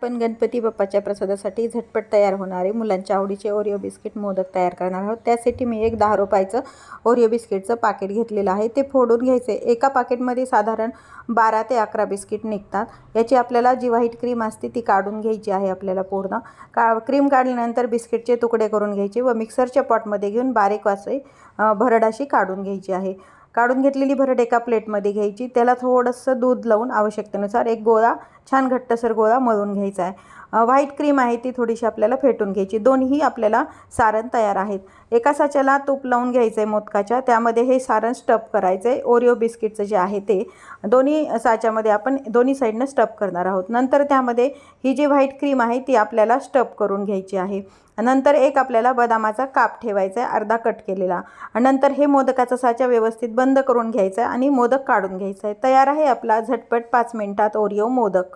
पण गणपती बाप्पाच्या प्रसादासाठी झटपट तयार होणारे मुलांच्या आवडीचे ओरिओ बिस्किट मोदक तयार करणार आहोत। त्यासाठी मी एक 10 रुपयाचं ओरिओ बिस्किटचं पाकिट घेतलेलं आहे, ते फोडून घ्यायचे। एका पाकिटमध्ये साधारण 12 ते 11 बिस्किट निघतात। याची आपल्याला जी व्हाईट क्रीम असते ती काढून घ्यायची आहे। आपल्याला पूर्ण क्रीम काढल्यानंतर बिस्किटचे तुकडे करून घ्यायचे व मिक्सरच्या पॉटमध्ये घेऊन बारीक असे भरड अशी काढून घ्यायची आहे। काढून घेतलेली भरड एका प्लेटमध्ये घ्यायची, त्याला थोडंसं दूध लावून आवश्यकतेनुसार एक गोळा छान घट्टसर गोळा मळून घ्यायचा आहे। व्हाईट क्रीम आहे ती थोडीशी आपल्याला फेटून घ्यायची। दोन्ही आपल्याला सारण तयार आहेत। एका साच्याला तूप लावून घ्यायचं आहे मोदकाच्या, त्यामध्ये हे सारण स्टफ करायचं आहे। ओरिओ बिस्किटचं जे आहे ते दोन्ही साच्यामध्ये आपण दोन्ही साईडनं स्टफ करणार आहोत। नंतर त्यामध्ये ही जी व्हाईट क्रीम आहे ती आपल्याला स्टफ करून घ्यायची आहे। नंतर एक आपल्याला बदामाचा काप ठेवायचा आहे, अर्धा कट केलेला। नंतर हे मोदकाचा साचा व्यवस्थित बंद करून घ्यायचा आणि मोदक काढून घ्यायचा आहे। तयार आहे आपला झटपट 5 मिनिटात ओरिओ मोदक।